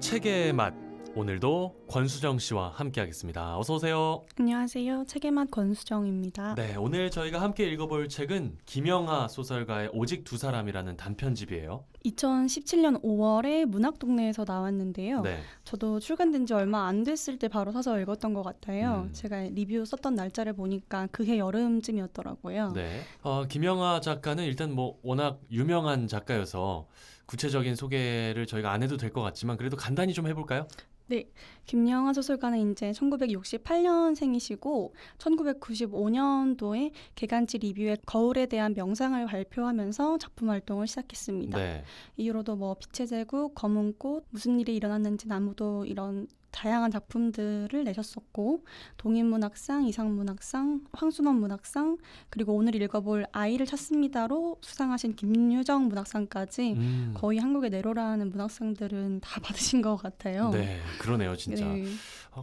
책의 맛, 오늘도 권수정 씨와 함께하겠습니다. 어서 오세요. 안녕하세요. 책의 맛 권수정입니다. 네, 오늘 저희가 함께 읽어볼 책은 김영하 소설가의 오직 두 사람이라는 단편집이에요. 2017년 5월에 문학동네에서 나왔는데요. 네, 저도 출간된 지 얼마 안 됐을 때 바로 사서 읽었던 것 같아요. 음. 제가 리뷰 썼던 날짜를 보니까 그해 여름쯤이었더라고요. 네. 김영하 작가는 일단 뭐 워낙 유명한 작가여서 구체적인 소개를 저희가 안 해도 될 것 같지만 그래도 간단히 좀 해볼까요? 김영하 소설가는 이제 1968년생이시고 1995년도에 개간지 리뷰에 거울에 대한 명상을 발표하면서 작품 활동을 시작했습니다. 네, 이후로도 뭐 빛의 제국, 검은 꽃, 무슨 일이 일어났는지 아무도 이런 다양한 작품들을 내셨었고 동인문학상, 이상문학상, 황순원 문학상 그리고 오늘 읽어볼 아이를 찾습니다로 수상하신 김유정 문학상까지 거의 한국의 내로라는 문학상들은 다 받으신 것 같아요. 네, 그러네요, 진짜. 네.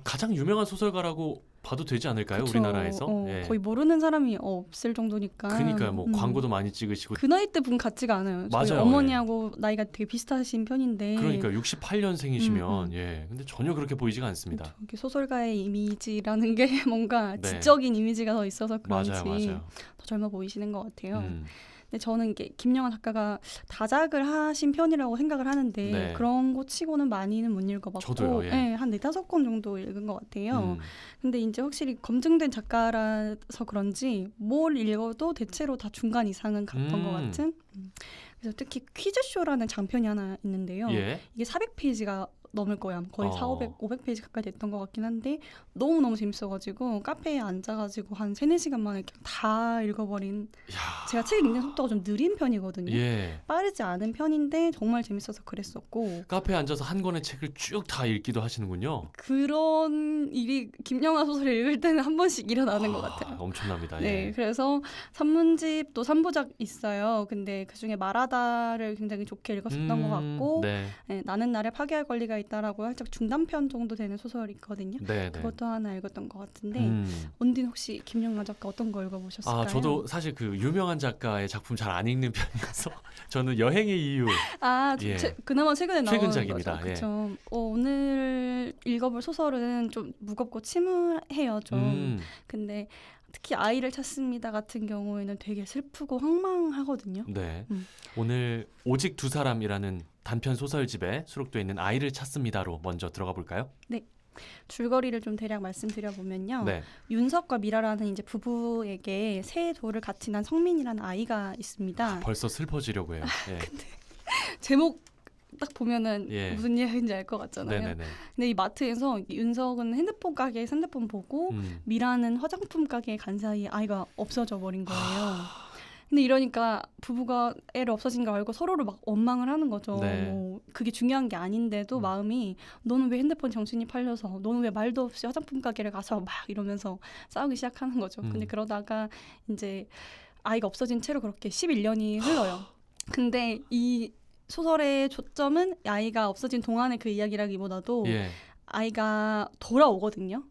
가장 유명한 소설가라고 봐도 되지 않을까요, 그쵸. 우리나라에서? 예. 거의 모르는 사람이 없을 정도니까. 그러니까 뭐 광고도 많이 찍으시고. 그 나이 때 분 같지가 않아요. 저희 맞아요, 어머니하고 나이가 되게 비슷하신 편인데. 그러니까 68년생이시면 음. 예, 근데 전혀 그렇게 보이지가 않습니다. 이렇게 소설가의 이미지라는 게 뭔가 네. 지적인 이미지가 더 있어서 그런지 맞아요. 더 젊어 보이시는 것 같아요. 음, 근데 저는 이게 김영하 작가가 다작을 하신 편이라고 생각을 하는데 네. 그런 거 치고는 많이는 못 읽어봤고 저도요, 예. 네, 한 4-5권 정도 읽은 것 같아요. 음, 근데 이제 확실히 검증된 작가라서 그런지 뭘 읽어도 대체로 다 중간 이상은 갔던 것 같은. 그래서 특히 퀴즈쇼라는 장편이 하나 있는데요. 예. 이게 400페이지가 넘을 거예요. 거의 500페이지 가까이 됐던 것 같긴 한데 너무너무 재밌어가지고 카페에 앉아가지고 한 3-4시간 만에 그냥 다 읽어버린. 야, 제가 책 읽는 속도가 좀 느린 편이거든요. 예. 빠르지 않은 편인데 정말 재밌어서 그랬었고 카페에 앉아서 한 권의 책을 쭉 다 읽기도 하시는군요. 그런 일이 김영하 소설을 읽을 때는 한 번씩 일어나는 것 같아요. 엄청납니다. 네, 예. 그래서 산문집도 3부작 있어요. 근데 그중에 말하다를 굉장히 좋게 읽었었던 것 같고 네, 네, 나는 나를 파괴할 권리가 있다라고 살짝 중단편 정도 되는 소설이 있거든요. 네, 네. 그것도 하나 읽었던 것 같은데 음. 온딘 혹시 김영하 작가 어떤 거 읽어보셨을까요? 저도 사실 그 유명한 작가의 작품 잘 안 읽는 편이어서 저는 여행의 이유. 예. 그나마 최근에 나온 최근작입니다. 거죠. 예. 그렇죠. 오늘 읽어볼 소설은 좀 무겁고 침울해요. 좀. 근데 특히 아이를 찾습니다 같은 경우에는 되게 슬프고 황망하거든요. 네. 음. 오늘 오직 두 사람이라는 단편 소설집에 수록되어 있는 아이를 찾습니다로 먼저 들어가 볼까요? 줄거리를 좀 대략 말씀드려보면요. 네. 윤석과 미라라는 이제 부부에게 새 돌을 같이 난 성민이라는 아이가 있습니다. 벌써 슬퍼지려고 해요. 예. 제목 딱 보면은 예. 무슨 이야기인지 알 것 같잖아요. 네네네. 근데 이 마트에서 윤석은 핸드폰 가게에 핸드폰 보고 미라는 화장품 가게에 간 사이에 아이가 없어져 버린 거예요. 근데 이러니까 부부가 애를 없어진 걸 알고 서로를 막 원망을 하는 거죠. 네. 뭐 그게 중요한 게 아닌데도 마음이 너는 왜 핸드폰 정신이 팔려서 너는 왜 말도 없이 화장품 가게를 가서 막 이러면서 싸우기 시작하는 거죠. 근데 그러다가 이제 아이가 없어진 채로 그렇게 11년이 흘러요. 근데 이 소설의 초점은 아이가 없어진 동안의 그 이야기라기보다도 예. 아이가 돌아오거든요.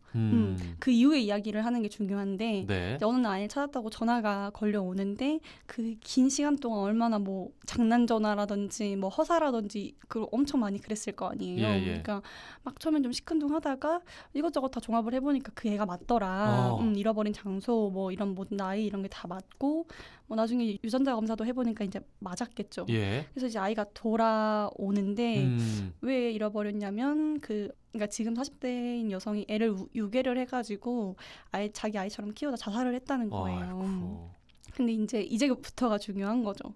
그 이후의 이야기를 하는 게 중요한데 네. 어느 날 아이를 찾았다고 전화가 걸려오는데 그 긴 시간 동안 얼마나 뭐 장난 전화라든지 뭐 허사라든지 그 엄청 많이 그랬을 거 아니에요. 예. 그러니까 막 처음엔 좀 시큰둥하다가 이것저것 다 종합을 해보니까 그 애가 맞더라. 잃어버린 장소 뭐 이런 모든 나이 이런 게 다 맞고 뭐 나중에 유전자 검사도 해보니까 이제 맞았겠죠. 예. 그래서 이제 아이가 돌아오는데 왜 잃어버렸냐면 그러니까 지금 40대인 여성이 애를 유괴를 해가지고 자기 아이처럼 키우다 자살을 했다는 거예요. 아이고. 근데 이제부터가 중요한 거죠.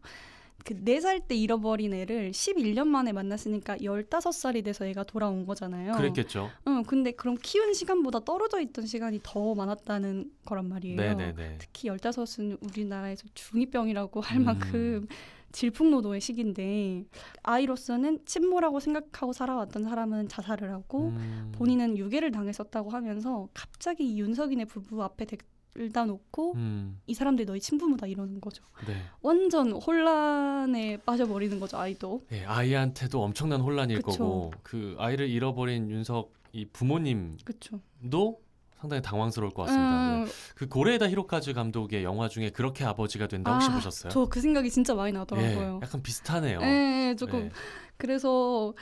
그 4살 때 잃어버린 애를 11년 만에 만났으니까 15살이 돼서 애가 돌아온 거잖아요. 그랬겠죠. 근데 그럼 키운 시간보다 떨어져 있던 시간이 더 많았다는 거란 말이에요. 네네네. 특히 15은 우리나라에서 중2병이라고 할 만큼 질풍노도의 시기인데 아이로서는 친모라고 생각하고 살아왔던 사람은 자살을 하고 본인은 유괴를 당했었다고 하면서 갑자기 이 윤석이네 부부 앞에 일다 놓고 이 사람들이 너희 친부모다 이러는 거죠. 네. 완전 혼란에 빠져버리는 거죠, 아이도. 네, 아이한테도 엄청난 혼란일 그쵸. 거고 그 아이를 잃어버린 윤석 이 부모님도 그렇죠. 상당히 당황스러울 것 같습니다. 네. 그 고레에다 히로카즈 감독의 영화 중에 그렇게 아버지가 된다 혹시 보셨어요? 저 그 생각이 진짜 많이 예, 나더라고요. 약간 비슷하네요. 네, 조금 네. 그래서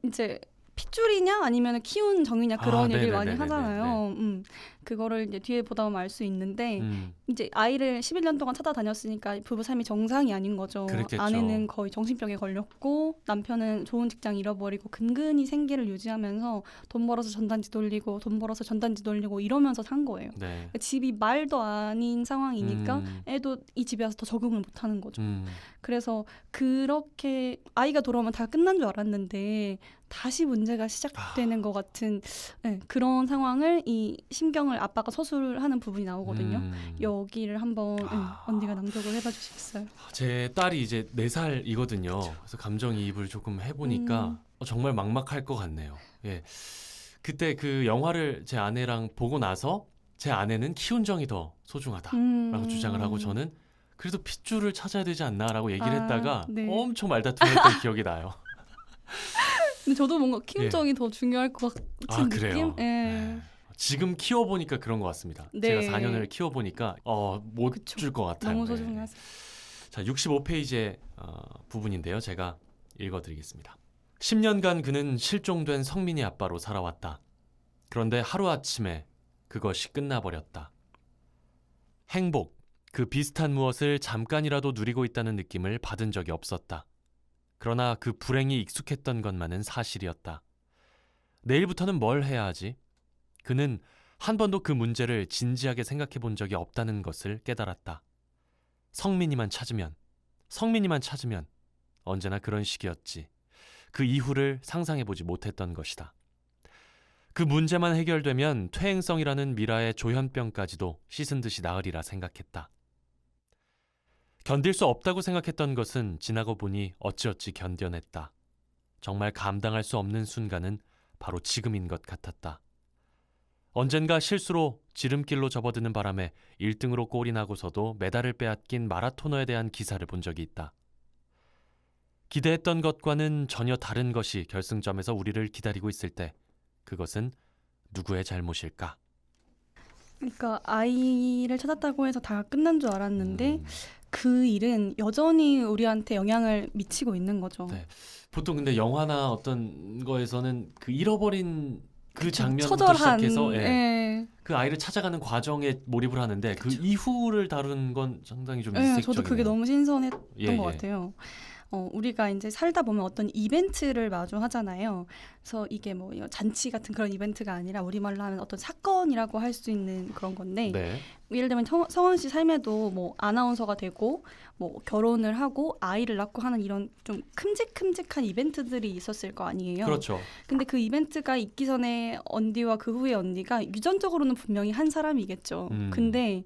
이제 핏줄이냐 아니면 키운 정이냐 그런 얘기를 많이 네네네네네. 하잖아요. 그거를 이제 뒤에 보다 보면 알 수 있는데 음, 이제 아이를 11년 동안 찾아다녔으니까 부부 삶이 정상이 아닌 거죠. 그랬겠죠. 아내는 거의 정신병에 걸렸고 남편은 좋은 직장 잃어버리고 근근히 생계를 유지하면서 돈 벌어서 전단지 돌리고 돈 벌어서 전단지 돌리고 이러면서 산 거예요. 네. 그러니까 집이 말도 아닌 상황이니까 애도 이 집에 와서 더 적응을 못 하는 거죠. 그래서 그렇게 아이가 돌아오면 다 끝난 줄 알았는데 다시 문제가 시작되는 것 같은 그런 상황을 이 심경을 아빠가 서술하는 부분이 나오거든요. 여기를 한번 언니가 낭독을 해봐 주시겠어요? 제 딸이 이제 4살이거든요. 그래서 감정이입을 조금 해보니까 정말 막막할 것 같네요. 예. 그때 그 영화를 제 아내랑 보고 나서 제 아내는 키운 정이 더 소중하다라고 주장을 하고 저는 그래도 핏줄을 찾아야 되지 않나라고 얘기를 했다가 네. 엄청 말다툼했던 기억이 나요. 근데 저도 뭔가 키운 예. 정이 더 중요할 것 같은 그래요? 느낌? 예. 지금 키워보니까 그런 것 같습니다. 네. 제가 4년을 키워보니까 못 그쵸. 줄 것 같아요. 너무 네. 소중하세요. 자, 65페이지의 부분인데요. 제가 읽어드리겠습니다. 10년간 그는 실종된 성민이 아빠로 살아왔다. 그런데 하루아침에 그것이 끝나버렸다. 행복, 그 비슷한 무엇을 잠깐이라도 누리고 있다는 느낌을 받은 적이 없었다. 그러나 그 불행이 익숙했던 것만은 사실이었다. 내일부터는 뭘 해야 하지? 그는 한 번도 그 문제를 진지하게 생각해 본 적이 없다는 것을 깨달았다. 성민이만 찾으면 언제나 그런 식이었지. 그 이후를 상상해보지 못했던 것이다. 그 문제만 해결되면 퇴행성이라는 미라의 조현병까지도 씻은 듯이 나으리라 생각했다. 견딜 수 없다고 생각했던 것은 지나고 보니 어찌어찌 견뎌냈다. 정말 감당할 수 없는 순간은 바로 지금인 것 같았다. 언젠가 실수로 지름길로 접어드는 바람에 1등으로 골이 나고서도 메달을 빼앗긴 마라토너에 대한 기사를 본 적이 있다. 기대했던 것과는 전혀 다른 것이 결승점에서 우리를 기다리고 있을 때 그것은 누구의 잘못일까? 그러니까 아이를 찾았다고 해서 다 끝난 줄 알았는데 그 일은 여전히 우리한테 영향을 미치고 있는 거죠. 네. 보통 근데 영화나 어떤 거에서는 그 잃어버린 그 장면부터 처절한, 시작해서 예. 그 아이를 찾아가는 과정에 몰입을 하는데 그 그쵸. 이후를 다루는 건 상당히 좀 예, 이색적이네요. 저도 그게 너무 신선했던 예, 것 예. 같아요. 우리가 이제 살다 보면 어떤 이벤트를 마주 하잖아요. 그래서 이게 뭐 잔치 같은 그런 이벤트가 아니라 우리말로 하면 어떤 사건이라고 할 수 있는 그런 건데 네. 예를 들면 성원 씨 삶에도 뭐 아나운서가 되고 뭐 결혼을 하고 아이를 낳고 하는 이런 좀 큼직큼직한 이벤트들이 있었을 거 아니에요. 그렇죠. 근데 그 이벤트가 있기 전에 언니와 그 후에 언니가 유전적으로는 분명히 한 사람이겠죠. 근데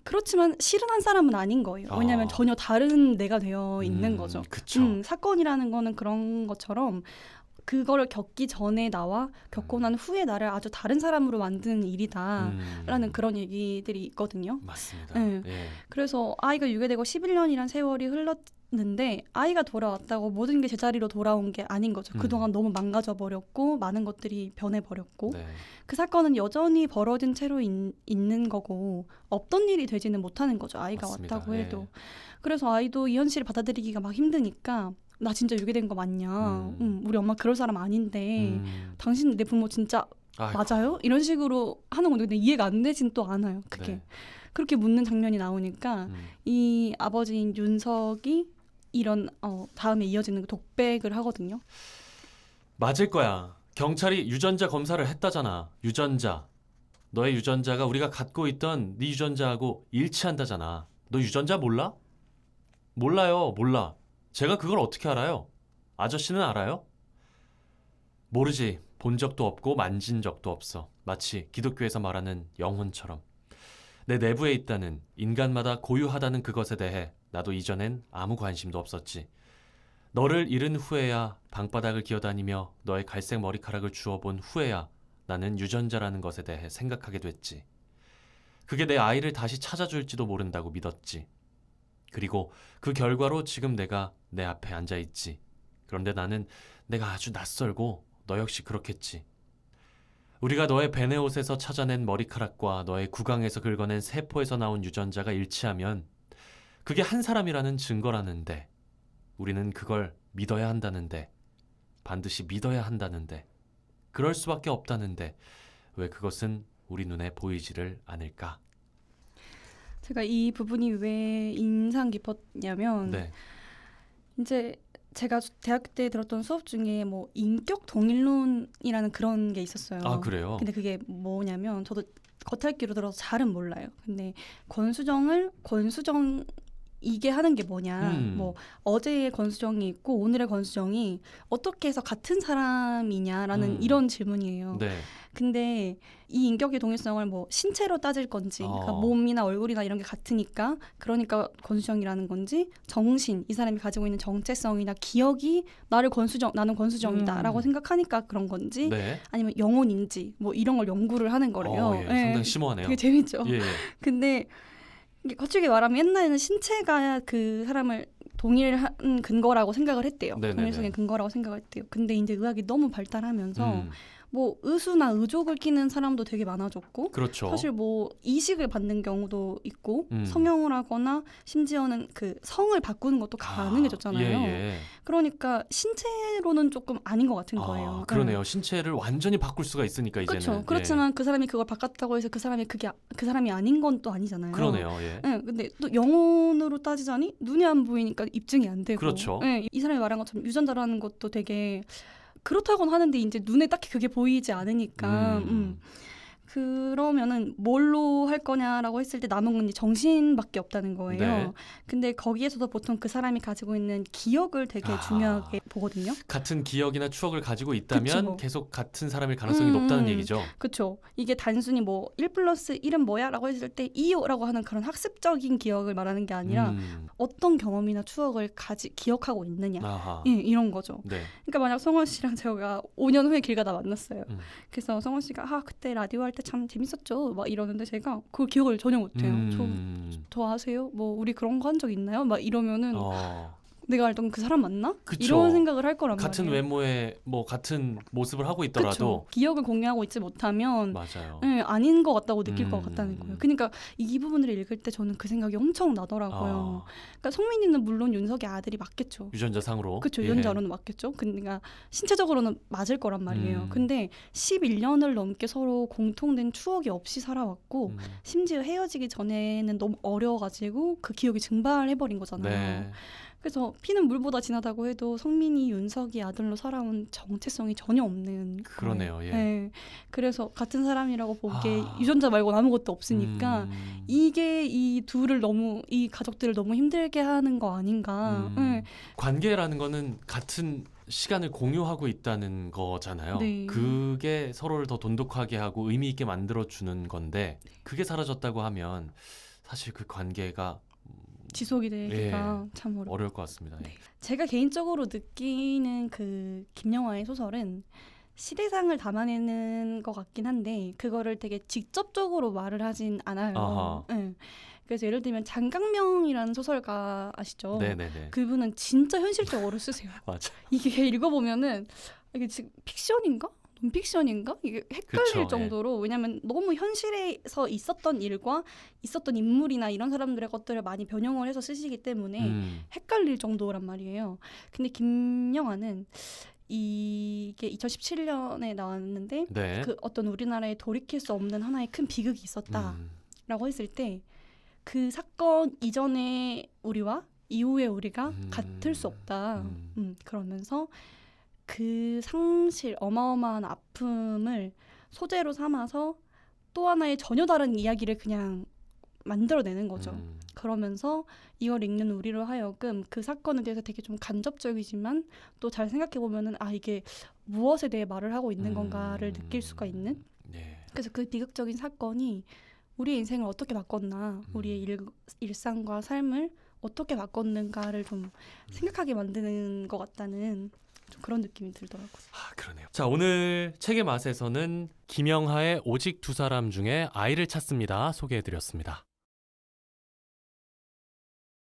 그렇지만 실은 한 사람은 아닌 거예요. 왜냐하면 전혀 다른 내가 되어 있는 거죠. 그쵸. 사건이라는 거는 그런 것처럼 그거를 겪기 전에 나와 겪고 난 후에 나를 아주 다른 사람으로 만드는 일이다라는 그런 얘기들이 있거든요. 맞습니다. 네. 예. 그래서 아이가 유괴되고 11년이란 세월이 흘렀는데 아이가 돌아왔다고 모든 게 제자리로 돌아온 게 아닌 거죠. 그동안 너무 망가져 버렸고 많은 것들이 변해 버렸고 네. 그 사건은 여전히 벌어진 채로 있는 거고 없던 일이 되지는 못하는 거죠. 아이가 맞습니다. 왔다고 예. 해도. 그래서 아이도 이 현실을 받아들이기가 막 힘드니까 나 진짜 유괴된 거 맞냐? 우리 엄마 그럴 사람 아닌데 당신 내 부모 진짜 아이고. 맞아요? 이런 식으로 하는 건데 근데 이해가 안 되진 또 않아요. 그게. 네. 그렇게 묻는 장면이 나오니까 이 아버지인 윤석이 이런 다음에 이어지는 독백을 하거든요. 맞을 거야. 경찰이 유전자 검사를 했다잖아. 유전자. 너의 유전자가 우리가 갖고 있던 네 유전자하고 일치한다잖아. 너 유전자 몰라? 몰라요. 몰라. 제가 그걸 어떻게 알아요? 아저씨는 알아요? 모르지. 본 적도 없고 만진 적도 없어. 마치 기독교에서 말하는 영혼처럼. 내 내부에 있다는 인간마다 고유하다는 그것에 대해 나도 이전엔 아무 관심도 없었지. 너를 잃은 후에야 방바닥을 기어다니며 너의 갈색 머리카락을 주워본 후에야 나는 유전자라는 것에 대해 생각하게 됐지. 그게 내 아이를 다시 찾아줄지도 모른다고 믿었지. 그리고 그 결과로 지금 내가 내 앞에 앉아있지. 그런데 나는 내가 아주 낯설고 너 역시 그렇겠지. 우리가 너의 베네옷에서 찾아낸 머리카락과 너의 구강에서 긁어낸 세포에서 나온 유전자가 일치하면 그게 한 사람이라는 증거라는데 우리는 그걸 믿어야 한다는데 반드시 믿어야 한다는데, 그럴 수밖에 없다는데 왜 그것은 우리 눈에 보이지를 않을까? 제가 이 부분이 왜 인상 깊었냐면 네. 이제 제가 대학교 때 들었던 수업 중에 뭐 인격 동일론이라는 그런 게 있었어요. 아, 그래요? 근데 그게 뭐냐면 저도 겉핥기로 들어서 잘은 몰라요. 근데 권수정을 권수정이게 하는 게 뭐냐. 뭐 어제의 권수정이 있고 오늘의 권수정이 어떻게 해서 같은 사람이냐라는 이런 질문이에요. 네. 근데 이 인격의 동일성을 뭐 신체로 따질 건지, 그러니까 몸이나 얼굴이나 이런 게 같으니까 그러니까 권수정이라는 건지, 정신, 이 사람이 가지고 있는 정체성이나 기억이 나는 권수정이다라고 생각하니까 그런 건지, 네. 아니면 영혼인지 뭐 이런 걸 연구를 하는 거래요. 예, 상당히 심오하네요. 되게 재밌죠. 예, 예. 근데 이게 거칠게 말하면 옛날에는 신체가 그 사람을 동일한 근거라고 생각을 했대요. 네네네. 동일성의 근거라고 생각을 했대요. 근데 이제 의학이 너무 발달하면서 음, 뭐 의수나 의족을 끼는 사람도 되게 많아졌고, 그렇죠. 사실 뭐 이식을 받는 경우도 있고, 음. 성형을 하거나 심지어는 그 성을 바꾸는 것도 가능해졌잖아요. 예. 그러니까 신체로는 조금 아닌 것 같은 거예요. 그러네요. 신체를 완전히 바꿀 수가 있으니까 이제는. 그렇죠. 그렇지만 그 사람이 그걸 바꿨다고 해서 그 사람이 그 사람이 아닌 건 또 아니잖아요. 그러네요. 예. 네, 근데 또 영혼으로 따지자니 눈이 안 보이니까 입증이 안 되고. 그렇죠. 네, 이 사람이 말한 것처럼 유전자라는 것도 되게 그렇다고는 하는데 이제 눈에 딱히 그게 보이지 않으니까 그러면은 뭘로 할 거냐라고 했을 때 남은 건 이제 정신밖에 없다는 거예요. 네. 근데 거기에서도 보통 그 사람이 가지고 있는 기억을 되게 중요하게 보거든요. 같은 기억이나 추억을 가지고 있다면 그쵸. 계속 같은 사람일 가능성이 높다는 얘기죠. 그렇죠. 이게 단순히 뭐 1+1은 뭐야? 라고 했을 때 2라고 하는 그런 학습적인 기억을 말하는 게 아니라 어떤 경험이나 추억을 기억하고 있느냐. 아하. 예, 이런 거죠. 네. 그러니까 만약 성원 씨랑 제가 5년 후에 길 가다 만났어요. 그래서 성원 씨가 그때 라디오 할 때 참 재밌었죠. 막 이러는데 제가 그 기억을 전혀 못해요. 저 아세요? 뭐 우리 그런 거 한 적 있나요? 막 이러면은 내가 알던 그 사람 맞나? 그쵸. 이런 생각을 할 거란 같은 말이에요. 외모에 뭐 같은 모습을 하고 있더라도 그쵸. 기억을 공유하고 있지 못하면 맞아요. 아닌 것 같다고 느낄 것 같다는 거예요. 그러니까 이 부분을 읽을 때 저는 그 생각이 엄청 나더라고요. 그러니까 송민이는 물론 윤석의 아들이 맞겠죠. 유전자상으로. 그렇죠. 예. 유전자로는 맞겠죠. 그러니까 신체적으로는 맞을 거란 말이에요. 근데 11년을 넘게 서로 공통된 추억이 없이 살아왔고 심지어 헤어지기 전에는 너무 어려워가지고 그 기억이 증발해버린 거잖아요. 네. 그래서 피는 물보다 진하다고 해도 성민이 윤석이 아들로 살아온 정체성이 전혀 없는 그러네요. 거예요. 예. 네. 그래서 같은 사람이라고 보기에 유전자 말고는 아무것도 없으니까 이게 이 가족들을 너무 힘들게 하는 거 아닌가. 네. 관계라는 거는 같은 시간을 공유하고 있다는 거잖아요. 네. 그게 서로를 더 돈독하게 하고 의미 있게 만들어주는 건데 그게 사라졌다고 하면 사실 그 관계가 지속이 되기가 참 어려울 것 같습니다. 예. 제가 개인적으로 느끼는 그 김영하의 소설은 시대상을 담아내는 것 같긴 한데 그거를 되게 직접적으로 말을 하진 않아요. 네. 그래서 예를 들면 장강명이라는 소설가 아시죠? 네네네. 그분은 진짜 현실적으로 쓰세요. 맞아. 이게 읽어보면은 이게 지금 픽션인가? 논픽션인가? 이게 헷갈릴 그쵸, 정도로 왜냐하면 너무 현실에서 있었던 일과 있었던 인물이나 이런 사람들의 것들을 많이 변형을 해서 쓰시기 때문에 헷갈릴 정도란 말이에요. 근데 김영하는 이게 2017년에 나왔는데 네. 그 어떤 우리나라에 돌이킬 수 없는 하나의 큰 비극이 있었다라고 했을 때 그 사건 이전의 우리와 이후의 우리가 같을 수 없다. 그러면서 그 상실, 어마어마한 아픔을 소재로 삼아서 또 하나의 전혀 다른 이야기를 그냥 만들어내는 거죠. 그러면서 이걸 읽는 우리로 하여금 그 사건에 대해서 되게 좀 간접적이지만 또 잘 생각해보면은 이게 무엇에 대해 말을 하고 있는 건가를 느낄 수가 있는. 그래서 그 비극적인 사건이 우리의 인생을 어떻게 바꿨나, 우리의 일상과 삶을 어떻게 바꿨는가를 좀 생각하게 만드는 것 같다는 좀 그런 느낌이 들더라고요. 그러네요. 자, 오늘 책의 맛에서는 김영하의 오직 두 사람 중에 아이를 찾습니다. 소개해드렸습니다.